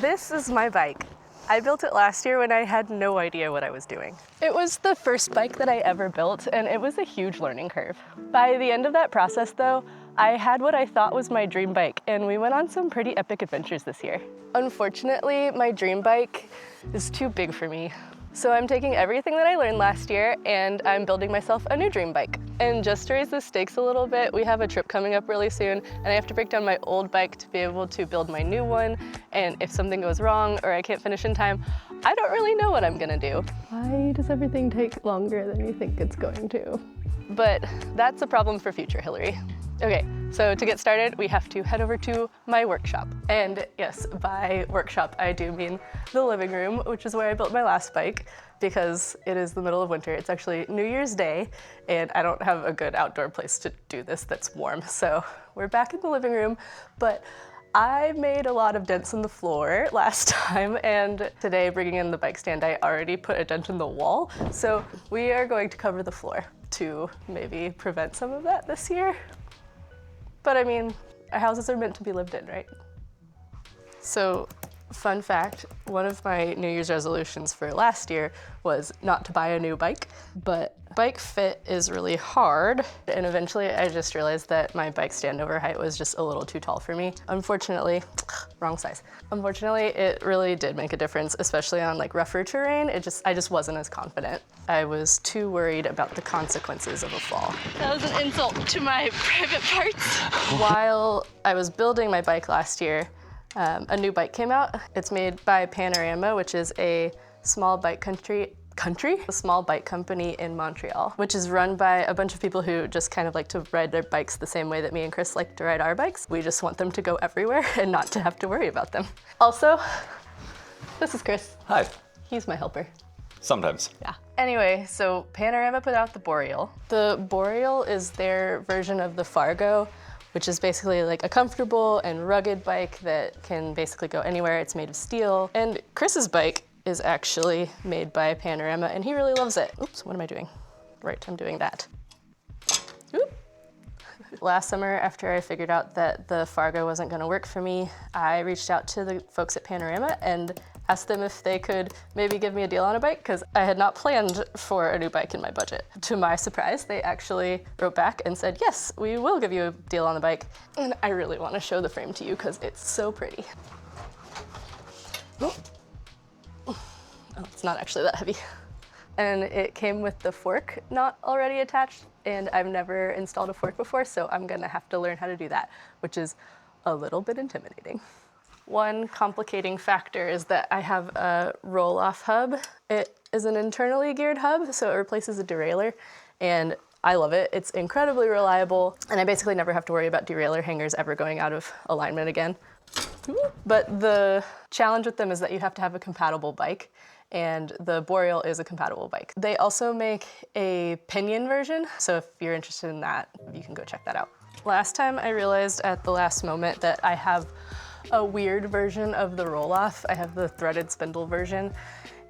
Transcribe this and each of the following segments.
This is my bike. I built it last year when I had no idea what I was doing. It was the first bike that I ever built, and it was a huge learning curve. By the end of that process though, I had what I thought was my dream bike, and we went on some pretty epic adventures this year. Unfortunately, my dream bike is too big for me. So I'm taking everything that I learned last year and I'm building myself a new dream bike. And just to raise the stakes a little bit, we have a trip coming up really soon and I have to break down my old bike to be able to build my new one. And if something goes wrong or I can't finish in time, I don't really know what I'm gonna do. Why does everything take longer than you think it's going to? But that's a problem for future Hillary. Okay, so to get started, we have to head over to my workshop. And yes, by workshop, I do mean the living room, which is where I built my last bike because it is the middle of winter. It's actually New Year's Day, and I don't have a good outdoor place to do this that's warm. So we're back in the living room, but I made a lot of dents in the floor last time, and today, bringing in the bike stand, I already put a dent in the wall. So we are going to cover the floor to maybe prevent some of that this year. But I mean, our houses are meant to be lived in, right? So, fun fact, one of my New Year's resolutions for last year was not to buy a new bike, but bike fit is really hard. And eventually I just realized that my bike standover height was just a little too tall for me. Unfortunately, wrong size. Unfortunately, it really did make a difference, especially on like rougher terrain. I just wasn't as confident. I was too worried about the consequences of a fall. That was an insult to my private parts. While I was building my bike last year, a new bike came out. It's made by Panorama, which is a small bike a small bike company in Montreal, which is run by a bunch of people who just kind of like to ride their bikes the same way that me and Chris like to ride our bikes. We just want them to go everywhere and not to have to worry about them. Also, this is Chris. Hi. He's my helper. Sometimes. Yeah. Anyway, so Panorama put out the Boreal. The Boreal is their version of the Fargo, which is basically like a comfortable and rugged bike that can basically go anywhere. It's made of steel. And Chris's bike is actually made by Panorama and he really loves it. Oops, what am I doing? Right, I'm doing that. Oop. Last summer, after I figured out that the Fargo wasn't gonna work for me, I reached out to the folks at Panorama and asked them if they could maybe give me a deal on a bike, because I had not planned for a new bike in my budget. To my surprise, they actually wrote back and said, yes, we will give you a deal on the bike. And I really want to show the frame to you because it's so pretty. Oh, it's not actually that heavy. And it came with the fork not already attached, and I've never installed a fork before, so I'm gonna have to learn how to do that, which is a little bit intimidating. One complicating factor is that I have a roll-off hub. It is an internally geared hub, so it replaces a derailleur, and I love it. It's incredibly reliable, and I basically never have to worry about derailleur hangers ever going out of alignment again. But the challenge with them is that you have to have a compatible bike, and the Boreal is a compatible bike. They also make a pinion version, so if you're interested in that, you can go check that out. Last time I realized at the last moment that I have a weird version of the roll-off. I have the threaded spindle version,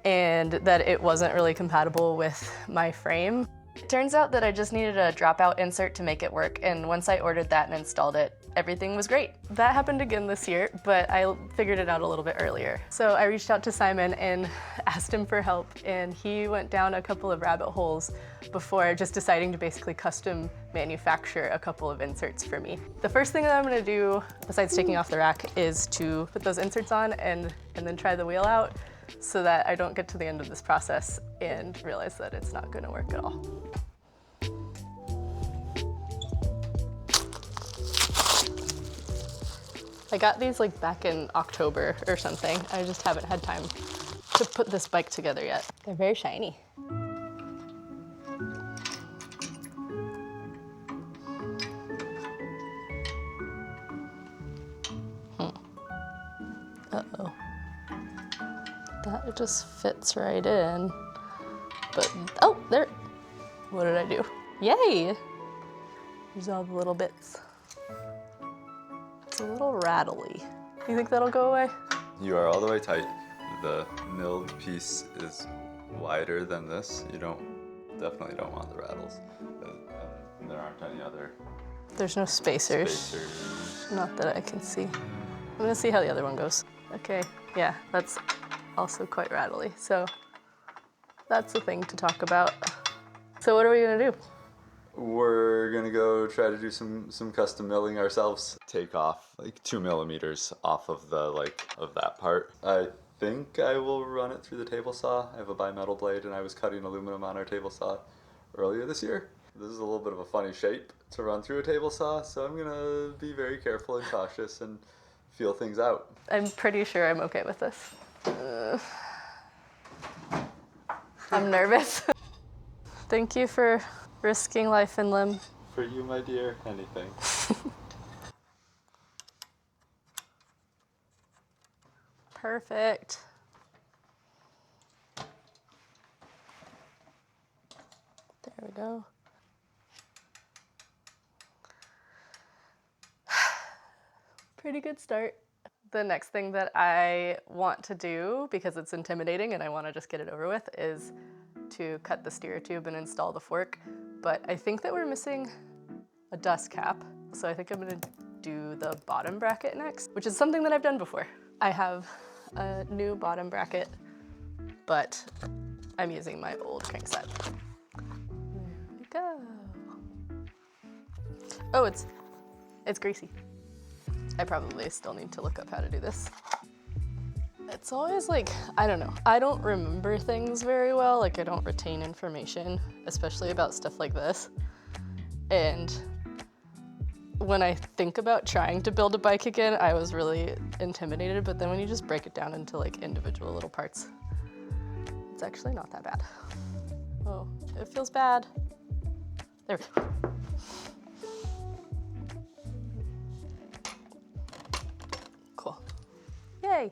and that it wasn't really compatible with my frame. It turns out that I just needed a dropout insert to make it work, and once I ordered that and installed it, everything was great. That happened again this year, but I figured it out a little bit earlier. So I reached out to Simon and asked him for help, and he went down a couple of rabbit holes before just deciding to basically custom manufacture a couple of inserts for me. The first thing that I'm gonna do, besides taking off the rack, is to put those inserts on and then try the wheel out so that I don't get to the end of this process and realize that it's not gonna work at all. I got these like back in October or something. I just haven't had time to put this bike together yet. They're very shiny. Uh-oh. That just fits right in. But, oh, there. What did I do? Yay! There's all the little bits. It's a little rattly. You think that'll go away? You are all the way tight. The milled piece is wider than this. You definitely don't want the rattles. There aren't any other. There's no spacers. Not that I can see. I'm gonna see how the other one goes. Okay, Yeah, that's also quite rattly. So that's the thing to talk about. So what are we gonna do? We're gonna go try to do some custom milling ourselves. Take off like 2 millimeters off of the of that part. I think I will run it through the table saw. I have a bimetal blade and I was cutting aluminum on our table saw earlier this year. This is a little bit of a funny shape to run through a table saw, so I'm gonna be very careful and cautious and feel things out. I'm pretty sure I'm okay with this. I'm nervous. Thank you for risking life and limb. For you, my dear, anything. Perfect. There we go. Pretty good start. The next thing that I want to do, because it's intimidating and I want to just get it over with, is to cut the steer tube and install the fork. But I think that we're missing a dust cap. So I think I'm gonna do the bottom bracket next, which is something that I've done before. I have a new bottom bracket, but I'm using my old crankset. There we go. Oh, it's greasy. I probably still need to look up how to do this. It's always like, I don't know. I don't remember things very well. Like I don't retain information, especially about stuff like this. And when I think about trying to build a bike again, I was really intimidated. But then when you just break it down into like individual little parts, it's actually not that bad. Oh, it feels bad. There we go. Cool. Yay.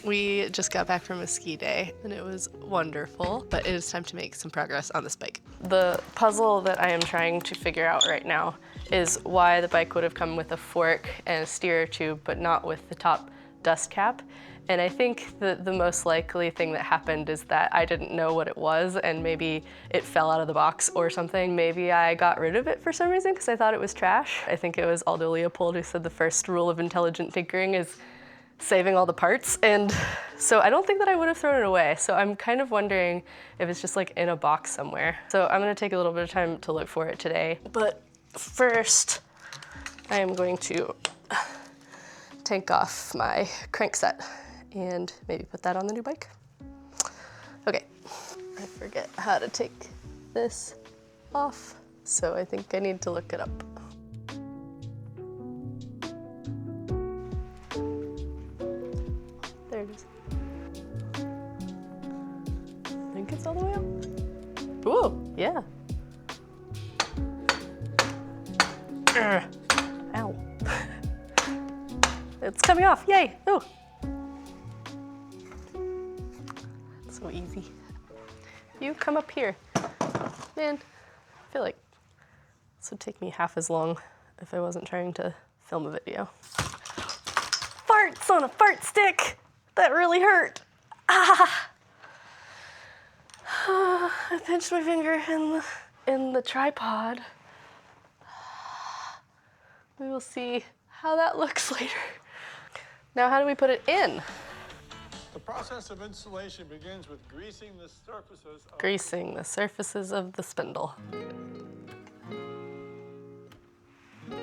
We just got back from a ski day and it was wonderful, but it is time to make some progress on this bike. The puzzle that I am trying to figure out right now is why the bike would have come with a fork and a steer tube, but not with the top dust cap. And I think the most likely thing that happened is that I didn't know what it was and maybe it fell out of the box or something. Maybe I got rid of it for some reason because I thought it was trash. I think it was Aldo Leopold who said the first rule of intelligent tinkering is saving all the parts, and so I don't think that I would have thrown it away. So I'm kind of wondering if it's just like in a box somewhere. So I'm gonna take a little bit of time to look for it today. But first, I am going to take off my crankset and maybe put that on the new bike. Okay, I forget how to take this off, so I think I need to look it up. There it is. I think it's all the way up. Ooh, yeah. Ow. It's coming off, yay, ooh. So easy. You come up here. Man, I feel like this would take me half as long if I wasn't trying to film a video. Farts on a fart stick! That really hurt. Ah! I pinched my finger in the tripod. We will see how that looks later. Now, how do we put it in? The process of installation begins with greasing the surfaces of... Greasing the surfaces of the spindle.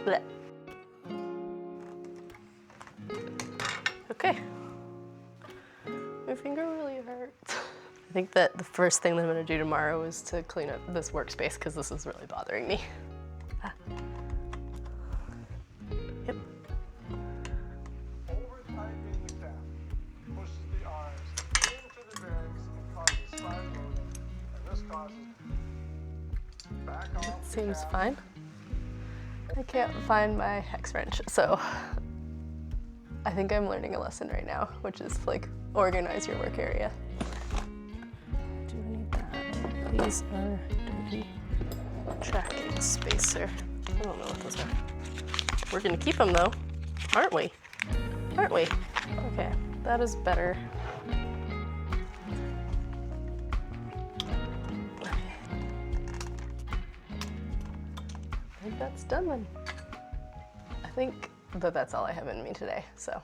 Blech. Okay. My finger really hurts. I think that the first thing that I'm gonna do tomorrow is to clean up this workspace because this is really bothering me. Ah. Yep. Over-tightening the cap pushes the arms into the bearings and causes side loading, and this causes back off the Seems cap. fine. I can't find my hex wrench, so I think I'm learning a lesson right now, which is like organize your work area. Do I need that? These are dirty tracking spacer. I don't know what those are. We're gonna keep them though, aren't we? Aren't we? Okay, that is better. think that's done then. I think that that's all I have in me today, so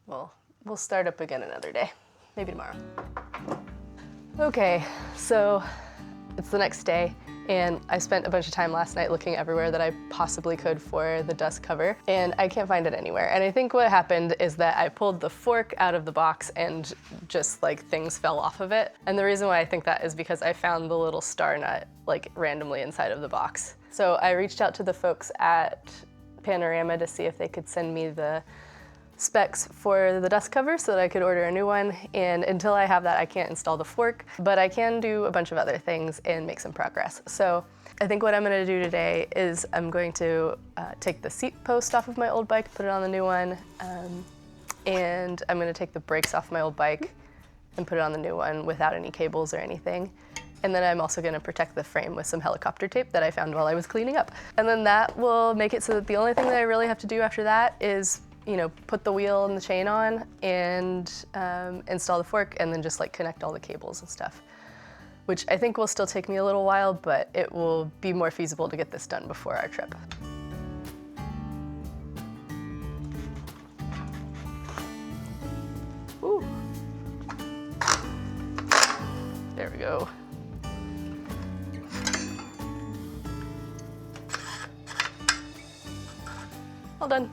we'll start up again another day, maybe tomorrow. Okay, so it's the next day, and I spent a bunch of time last night looking everywhere that I possibly could for the dust cover, and I can't find it anywhere. And I think what happened is that I pulled the fork out of the box and just like things fell off of it. And the reason why I think that is because I found the little star nut like randomly inside of the box. So I reached out to the folks at Panorama to see if they could send me the specs for the dust cover so that I could order a new one, and until I have that I can't install the fork, but I can do a bunch of other things and make some progress. So I think what I'm going to do today is I'm going to take the seat post off of my old bike, put it on the new one, and I'm going to take the brakes off my old bike and put it on the new one without any cables or anything. And then I'm also going to protect the frame with some helicopter tape that I found while I was cleaning up. And then that will make it so that the only thing that I really have to do after that is, you know, put the wheel and the chain on and install the fork, and then just like connect all the cables and stuff, which I think will still take me a little while, but it will be more feasible to get this done before our trip. Ooh. There we go. All done.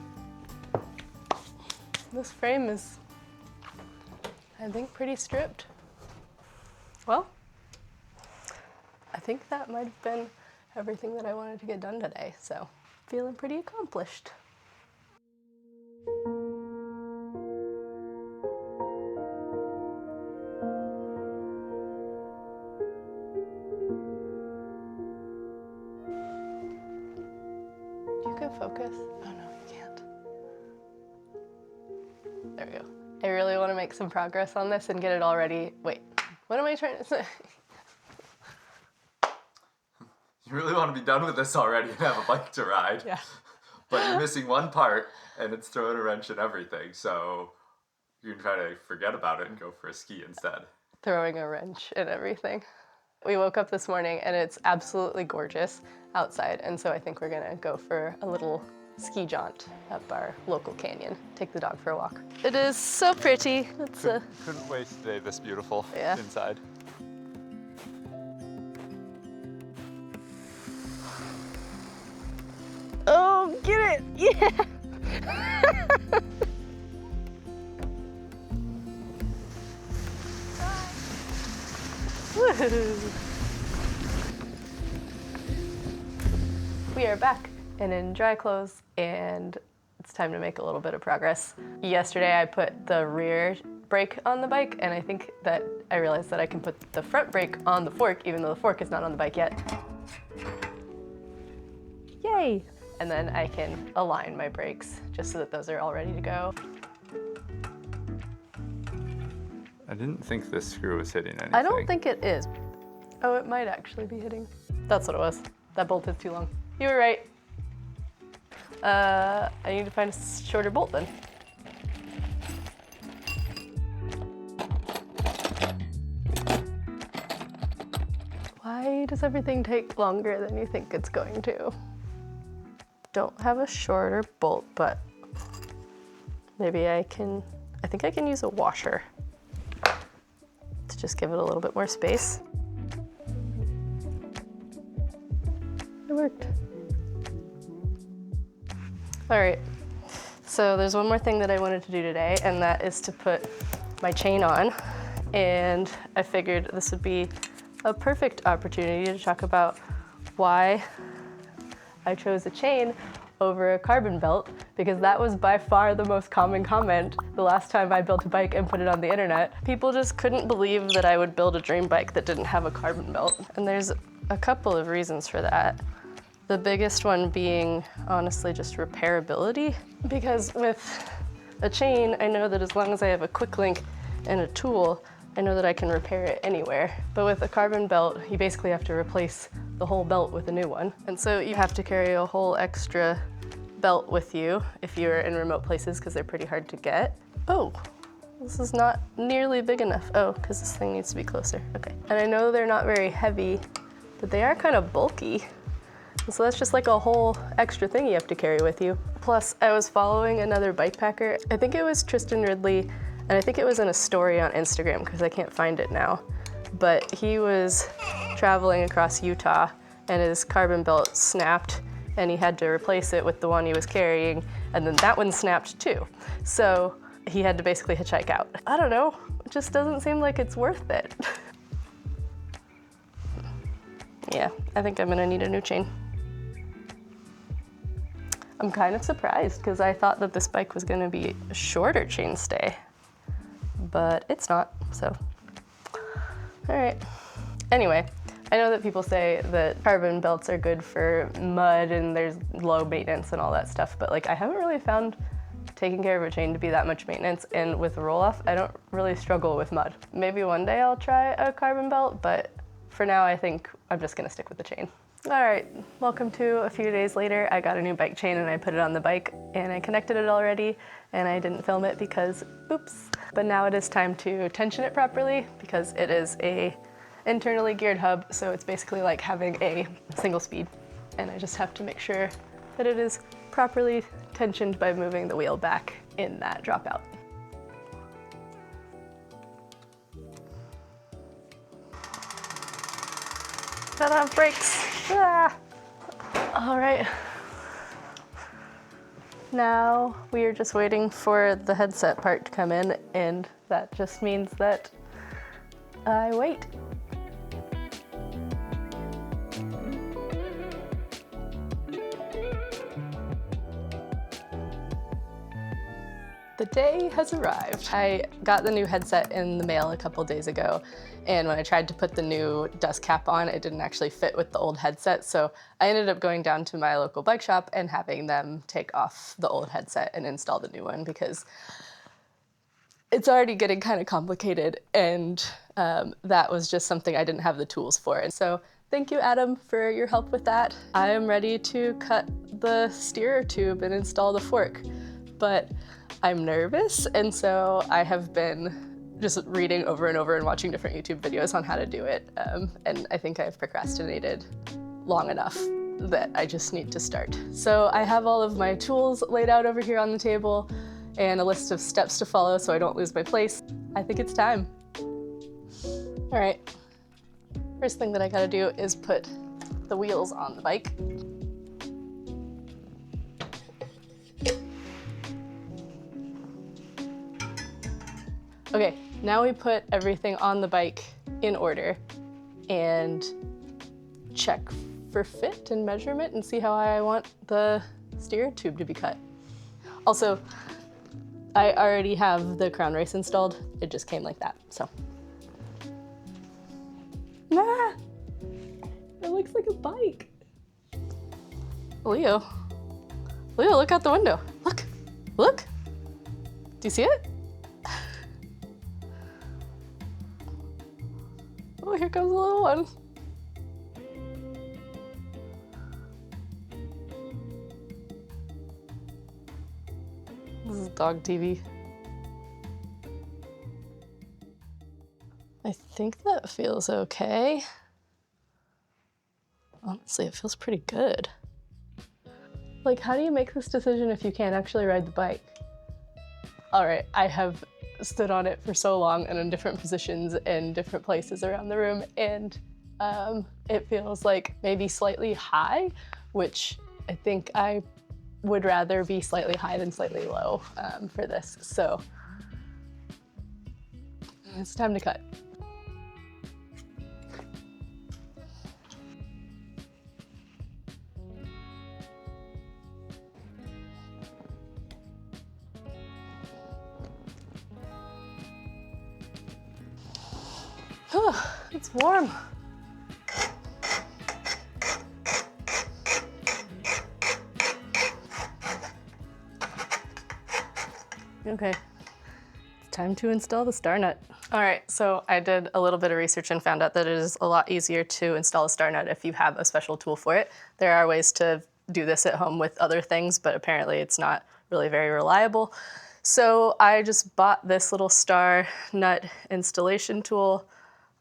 This frame is, I think, pretty stripped. Well, I think that might have been everything that I wanted to get done today, so feeling pretty accomplished. You can focus. Oh no, you can't. There we go. I really want to make some progress on this and get it all ready. Wait, what am I trying to say? You really want to be done with this already and have a bike to ride. Yeah. But you're missing one part, and it's throwing a wrench in everything, so you can try to forget about it and go for a ski instead. Throwing a wrench in everything. We woke up this morning and it's absolutely gorgeous outside, and so I think we're gonna go for a little ski jaunt up our local canyon. Take the dog for a walk. It is so pretty. It's Couldn't wait today this beautiful inside. Oh, get it! Yeah! Woohoo! We are back and in dry clothes, and it's time to make a little bit of progress. Yesterday I put the rear brake on the bike, and I think that I realized that I can put the front brake on the fork even though the fork is not on the bike yet. Yay! And then I can align my brakes just so that those are all ready to go. I didn't think this screw was hitting anything. I don't think it is. Oh, it might actually be hitting. That's what it was. That bolt is too long. You were right. I need to find a shorter bolt then. Why does everything take longer than you think it's going to? Don't have a shorter bolt, but maybe I think I can use a washer to just give it a little bit more space. It worked. All right, so there's one more thing that I wanted to do today, and that is to put my chain on. And I figured this would be a perfect opportunity to talk about why I chose a chain over a carbon belt, because that was by far the most common comment the last time I built a bike and put it on the internet. People just couldn't believe that I would build a dream bike that didn't have a carbon belt. And there's a couple of reasons for that. The biggest one being, honestly, just repairability. Because with a chain, I know that as long as I have a quick link and a tool, I know that I can repair it anywhere. But with a carbon belt, you basically have to replace the whole belt with a new one. And so you have to carry a whole extra belt with you if you're in remote places, because they're pretty hard to get. Oh, this is not nearly big enough. Oh, because this thing needs to be closer. Okay. And I know they're not very heavy, but they are kind of bulky. So that's just like a whole extra thing you have to carry with you. Plus, I was following another bike packer. I think it was Tristan Ridley, and I think it was in a story on Instagram because I can't find it now. But he was traveling across Utah and his carbon belt snapped and he had to replace it with the one he was carrying, and then that one snapped too. So he had to basically hitchhike out. I don't know, it just doesn't seem like it's worth it. Yeah, I think I'm gonna need a new chain. I'm kind of surprised because I thought that this bike was gonna be a shorter chain stay, but it's not, so. All right. Anyway, I know that people say that carbon belts are good for mud and there's low maintenance and all that stuff, but like I haven't really found taking care of a chain to be that much maintenance, and with roll-off, I don't really struggle with mud. Maybe one day I'll try a carbon belt, but for now I think I'm just gonna stick with the chain. All right, welcome to a few days later. I got a new bike chain and I put it on the bike and I connected it already and I didn't film it because oops. But now it is time to tension it properly because it is a internally geared hub, so it's basically like having a single speed, and I just have to make sure that it is properly tensioned by moving the wheel back in that dropout. I don't have brakes. Ah. All right. Now we are just waiting for the headset part to come in, and that just means that I wait. The day has arrived. I got the new headset in the mail a couple days ago, and when I tried to put the new dust cap on, it didn't actually fit with the old headset, so I ended up going down to my local bike shop and having them take off the old headset and install the new one because it's already getting kind of complicated, and that was just something I didn't have the tools for. And so thank you, Adam, for your help with that. I am ready to cut the steerer tube and install the fork, but I'm nervous, and so I have been just reading over and over and watching different YouTube videos on how to do it, and I think I've procrastinated long enough that I just need to start. So I have all of my tools laid out over here on the table and a list of steps to follow so I don't lose my place. I think it's time. All right, first thing that I gotta do is put the wheels on the bike. Okay, now we put everything on the bike in order and check for fit and measurement and see how I want the steer tube to be cut. Also, I already have the crown race installed. It just came like that, so. Ah, it looks like a bike. Leo, look out the window. Look. Do you see it? Oh, here comes a little one. This is dog TV. I think that feels okay. Honestly, it feels pretty good. Like, how do you make this decision if you can't actually ride the bike? All right, I have stood on it for so long and in different positions in different places around the room, and it feels like maybe slightly high, which I think I would rather be slightly high than slightly low for this. So it's time to cut. It's warm. Okay, it's time to install the star nut. All right, so I did a little bit of research and found out that it is a lot easier to install a star nut if you have a special tool for it. There are ways to do this at home with other things, but apparently it's not really very reliable. So I just bought this little star nut installation tool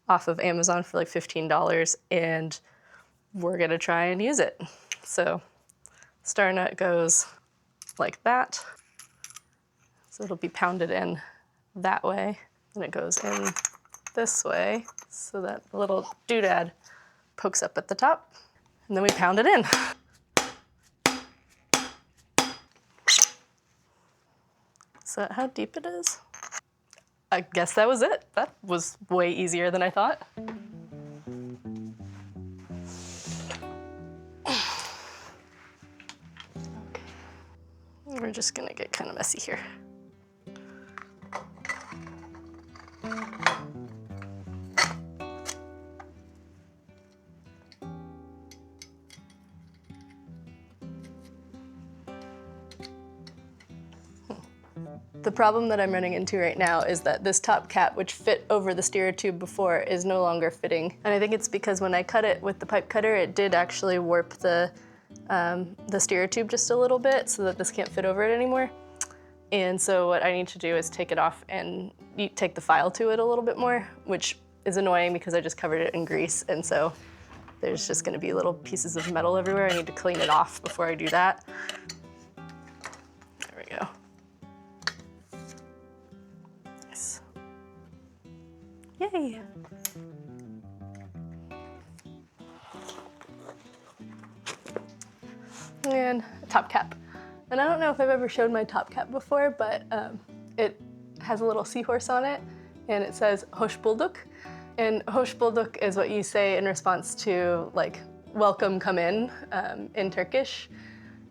off of Amazon for like $15, and we're gonna try and use it. So star nut goes like that. So it'll be pounded in that way, and it goes in this way so that the little doodad pokes up at the top, and then we pound it in. Is that how deep it is? I guess that was it. That was way easier than I thought. Okay. We're just gonna get kind of messy here. The problem that I'm running into right now is that this top cap, which fit over the steer tube before, is no longer fitting. And I think it's because when I cut it with the pipe cutter, it did actually warp the steer tube just a little bit so that this can't fit over it anymore. And so what I need to do is take it off and take the file to it a little bit more, which is annoying because I just covered it in grease. And so there's just gonna be little pieces of metal everywhere. I need to clean it off before I do that. There we go. Yay! And a top cap. And I don't know if I've ever showed my top cap before, but it has a little seahorse on it, and it says Hoş bulduk. And Hoş bulduk is what you say in response to, like, welcome, come in Turkish.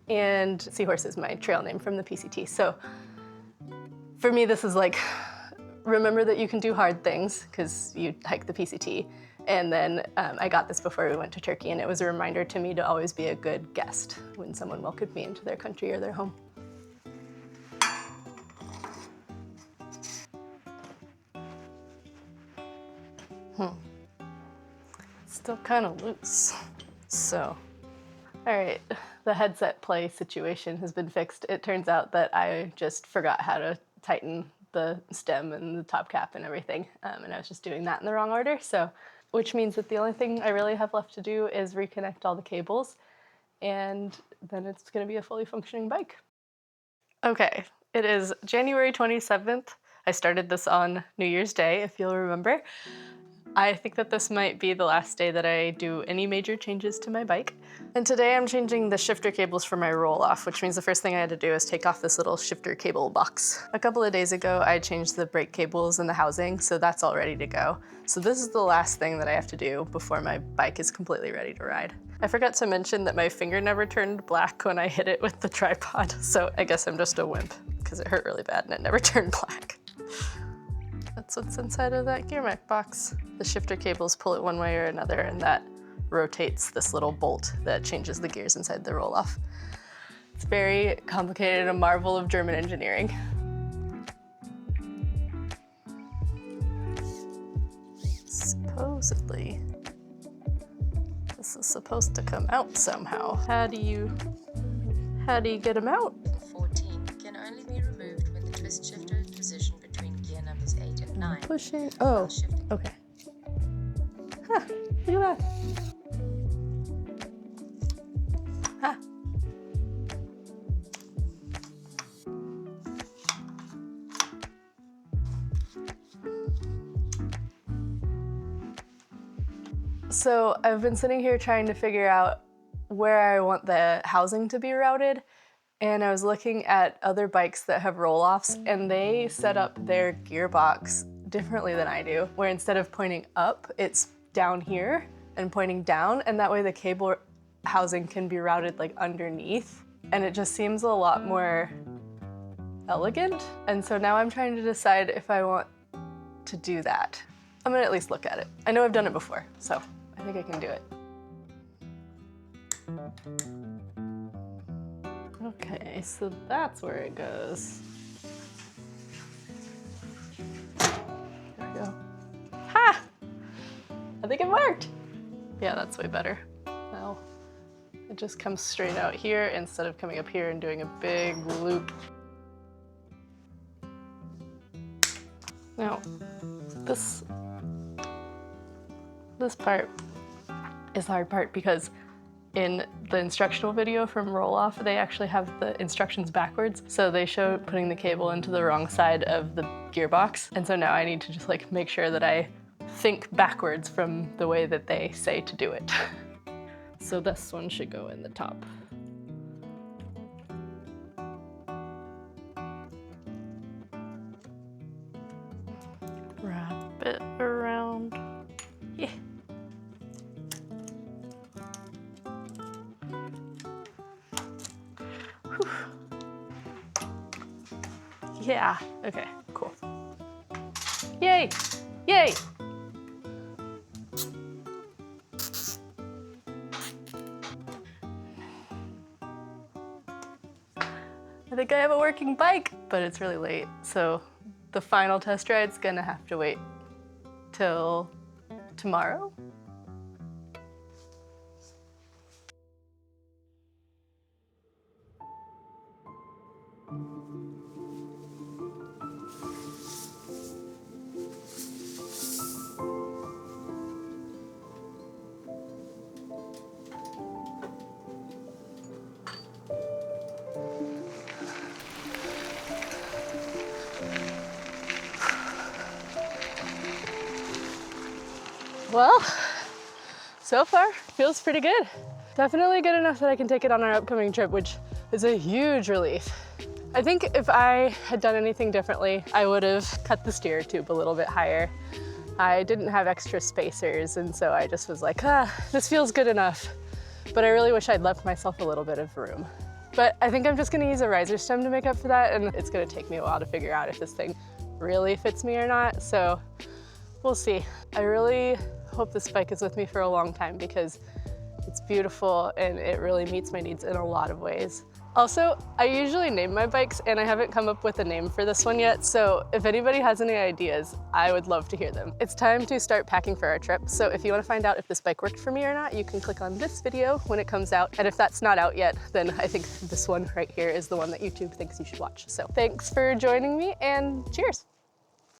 And seahorse is my trail name from the PCT. So for me, this is like, remember that you can do hard things because you hike the PCT. And then I got this before we went to Turkey, and it was a reminder to me to always be a good guest when someone welcomed me into their country or their home. Still kind of loose. So, all right, the headset play situation has been fixed. It turns out that I just forgot how to tighten the stem and the top cap and everything. And I was just doing that in the wrong order. So, which means that the only thing I really have left to do is reconnect all the cables, and then it's gonna be a fully functioning bike. Okay, it is January 27th. I started this on New Year's Day, if you'll remember. I think that this might be the last day that I do any major changes to my bike. And today I'm changing the shifter cables for my roll-off, which means the first thing I had to do is take off this little shifter cable box. A couple of days ago, I changed the brake cables and the housing, so that's all ready to go. So this is the last thing that I have to do before my bike is completely ready to ride. I forgot to mention that my finger never turned black when I hit it with the tripod, so I guess I'm just a wimp, because it hurt really bad and it never turned black. That's what's inside of that gear mic box. The shifter cables pull it one way or another, and that rotates this little bolt that changes the gears inside the roll-off. It's very complicated and a marvel of German engineering. Supposedly, this is supposed to come out somehow. How do you get them out? 14 can only be removed when the twist shifter is positioned between gear numbers 8 and 9. Pushing. Oh, okay. Huh, look at that. Huh. So I've been sitting here trying to figure out where I want the housing to be routed, and I was looking at other bikes that have roll-offs, and they set up their gearbox differently than I do, where instead of pointing up, it's down here and pointing down, and that way the cable housing can be routed like underneath, and it just seems a lot more elegant. And so now I'm trying to decide if I want to do that. I'm gonna at least look at it. I know I've done it before, so I think I can do it. Okay, so that's where it goes. There we go. Ha! I think it worked. Yeah, that's way better. Now it just comes straight out here instead of coming up here and doing a big loop. Now, this part is the hard part because In the instructional video from Roll-Off, they actually have the instructions backwards. So they show putting the cable into the wrong side of the gearbox. And so now I need to just like make sure that I think backwards from the way that they say to do it. So this one should go in the top. Wrap it around. Yeah. Whew. Yeah, okay, cool. Yay! Yay! I think I have a working bike, but it's really late, so the final test ride's gonna have to wait till tomorrow. Well, so far, feels pretty good. Definitely good enough that I can take it on our upcoming trip, which is a huge relief. I think if I had done anything differently, I would have cut the steer tube a little bit higher. I didn't have extra spacers, and so I just was like, this feels good enough. But I really wish I'd left myself a little bit of room. But I think I'm just gonna use a riser stem to make up for that, and it's gonna take me a while to figure out if this thing really fits me or not, so we'll see. I really hope this bike is with me for a long time because it's beautiful and it really meets my needs in a lot of ways. Also, I usually name my bikes and I haven't come up with a name for this one yet, so if anybody has any ideas, I would love to hear them. It's time to start packing for our trip, so if you want to find out if this bike worked for me or not, you can click on this video when it comes out, and if that's not out yet, then I think this one right here is the one that YouTube thinks you should watch. So thanks for joining me, and cheers!